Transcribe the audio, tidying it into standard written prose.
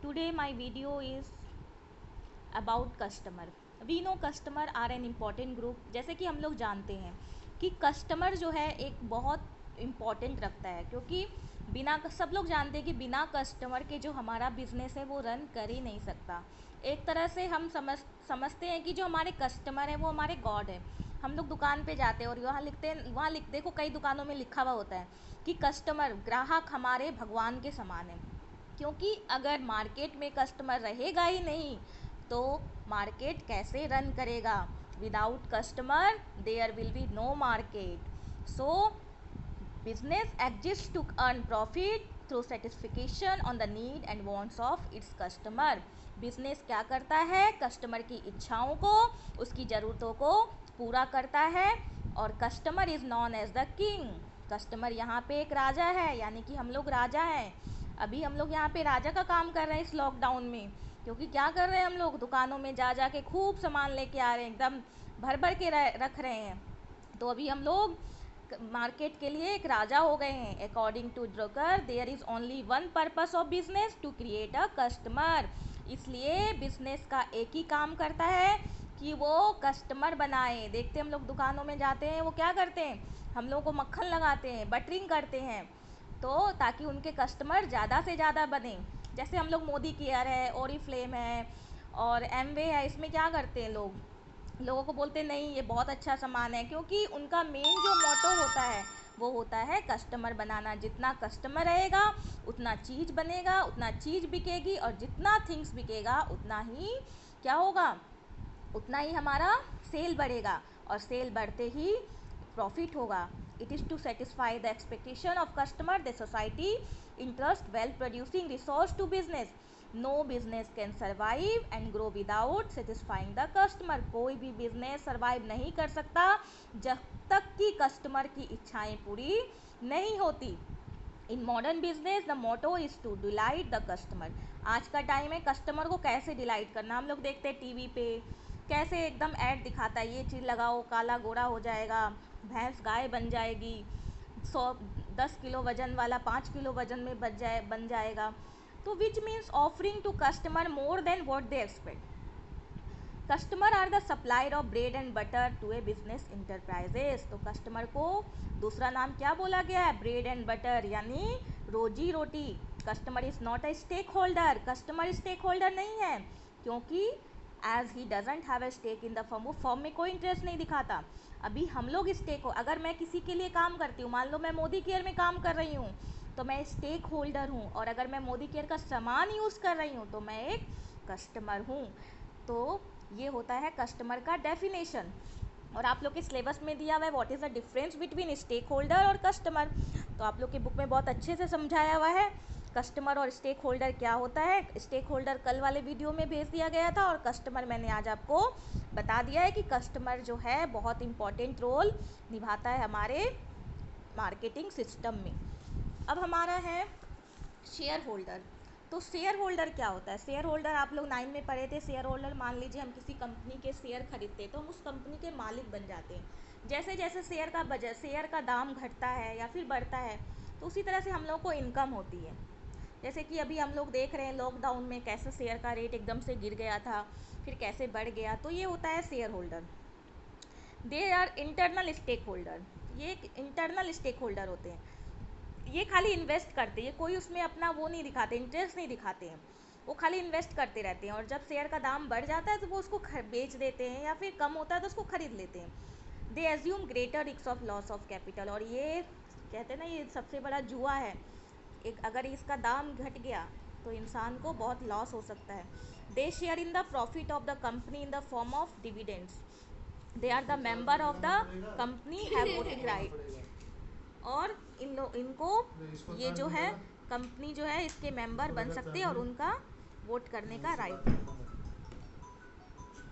Today my video is about customer. We know customer are an important group. जैसे कि हम लोग जानते हैं कि कस्टमर जो है एक बहुत इम्पॉर्टेंट रखता है, क्योंकि बिना, सब लोग जानते हैं कि बिना कस्टमर के जो हमारा बिजनेस है वो रन कर ही नहीं सकता। एक तरह से हम समझते हैं कि जो हमारे कस्टमर हैं वो हमारे गॉड है। हम लोग दुकान पे जाते हैं और वहाँ देखो कई दुकानों में लिखा हुआ होता है कि कस्टमर, ग्राहक हमारे भगवान के समान है। क्योंकि अगर मार्केट में कस्टमर रहेगा ही नहीं तो मार्केट कैसे रन करेगा? Without customer there will be no market. So business exist to earn profit through satisfaction on the need and wants of its customer. Business क्या करता है? कस्टमर की इच्छाओं को, उसकी ज़रूरतों को पूरा करता है। और customer is known as the king. Customer यहाँ पे एक राजा है, यानी कि हम लोग राजा हैं। अभी हम लोग यहाँ पे राजा का काम कर रहे हैं इस लॉकडाउन में, क्योंकि क्या कर रहे हैं हम लोग? दुकानों में जा के खूब सामान लेके आ रहे हैं, एकदम भर भर के रख रहे हैं। तो अभी हम लोग मार्केट के लिए एक राजा हो गए हैं। According to Drucker there is only one purpose of business to create a customer. इसलिए बिजनेस का एक ही काम करता है कि वो कस्टमर बनाए। देखते हम लोग दुकानों में जाते हैं, वो क्या करते हैं? हम लोग को मक्खन लगाते हैं, बटरिंग करते हैं, तो ताकि उनके कस्टमर ज़्यादा से ज़्यादा बने। जैसे हम लोग मोदी केयर है, ओरिफ्लेम है और एमवे है, इसमें क्या करते हैं लोगों को बोलते नहीं ये बहुत अच्छा सामान है, क्योंकि उनका मेन जो मोटो होता है वो होता है कस्टमर बनाना। जितना कस्टमर रहेगा उतना चीज़ बनेगा, उतना चीज़ बिकेगी, और जितना थिंग्स बिकेगा उतना ही क्या होगा? उतना ही हमारा सेल बढ़ेगा, और सेल बढ़ते ही प्रॉफिट होगा। It is to satisfy the expectation of customer the society interest well producing resource to business. No business can survive and grow without satisfying the customer. कोई भी बिजनेस सर्वाइव नहीं कर सकता जब तक कि कस्टमर की इच्छाएं पूरी नहीं होती। In modern business the motto is to delight the customer. आज का टाइम है कस्टमर को कैसे डिलाइट करना। हम लोग देखते हैं टीवी पे कैसे एकदम ऐड दिखाता है, ये चीज़ लगाओ काला गोरा हो जाएगा, भैंस गाय बन जाएगी, 10 किलो वजन वाला 5 किलो वजन में बन जाएगा। तो which means offering to customer more than what they expect. Customer are the supplier of bread and butter to a business enterprises. तो कस्टमर को दूसरा नाम क्या बोला गया है? ब्रेड एंड बटर, यानी रोजी रोटी। Customer is not a stakeholder. Customer stakeholder नहीं है, क्योंकि as he doesn't have a stake in the firm. वो फर्म में कोई इंटरेस्ट नहीं दिखाता। अभी हम लोग स्टेक हो, अगर मैं किसी के लिए काम करती हूँ, मान लो मैं मोदी केयर में काम कर रही हूँ, तो मैं स्टेक होल्डर हूँ। और अगर मैं मोदी केयर का सामान यूज़ कर रही हूँ तो मैं एक कस्टमर हूँ। तो ये होता है कस्टमर का डेफिनेशन। और आप लोग के सिलेबस में दिया हुआ है what is the difference between stake holder और कस्टमर। तो आप लोग के बुक में बहुत अच्छे से समझाया हुआ है कस्टमर और स्टेक होल्डर क्या होता है। स्टेक होल्डर कल वाले वीडियो में भेज दिया गया था, और कस्टमर मैंने आज आपको बता दिया है कि कस्टमर जो है बहुत इम्पॉर्टेंट रोल निभाता है हमारे मार्केटिंग सिस्टम में। अब हमारा है शेयर होल्डर। तो शेयर होल्डर क्या होता है? शेयर होल्डर आप लोग 9 में पढ़े थे। शेयर होल्डर, मान लीजिए हम किसी कंपनी के शेयर खरीदते हैं तो हम उस कंपनी के मालिक बन जाते हैं। जैसे जैसे शेयर का दाम घटता है या फिर बढ़ता है, तो उसी तरह से हम लोग को इनकम होती है। जैसे कि अभी हम लोग देख रहे हैं लॉकडाउन में कैसे शेयर का रेट एकदम से गिर गया था, फिर कैसे बढ़ गया। तो ये होता है share holder. They are internal stake holder. ये एक इंटरनल स्टेक होल्डर होते हैं। ये खाली इन्वेस्ट करते हैं, कोई उसमें अपना वो नहीं दिखाते, इंटरेस्ट नहीं दिखाते हैं। वो खाली इन्वेस्ट करते रहते हैं, और जब शेयर का दाम बढ़ जाता है तो वो उसको बेच देते हैं, या फिर कम होता है तो उसको खरीद लेते हैं। They assume greater risk of loss of capital. और ये कहते हैं ना, ये सबसे बड़ा जुआ है। एक अगर इसका दाम घट गया तो इंसान को बहुत लॉस हो सकता है। They share in the profit of the company in the form of dividends. They are the member of the company, have voting right. और इनको ये जो है कंपनी जो है इसके मेंबर बन सकते हैं और उनका वोट करने का राइट है।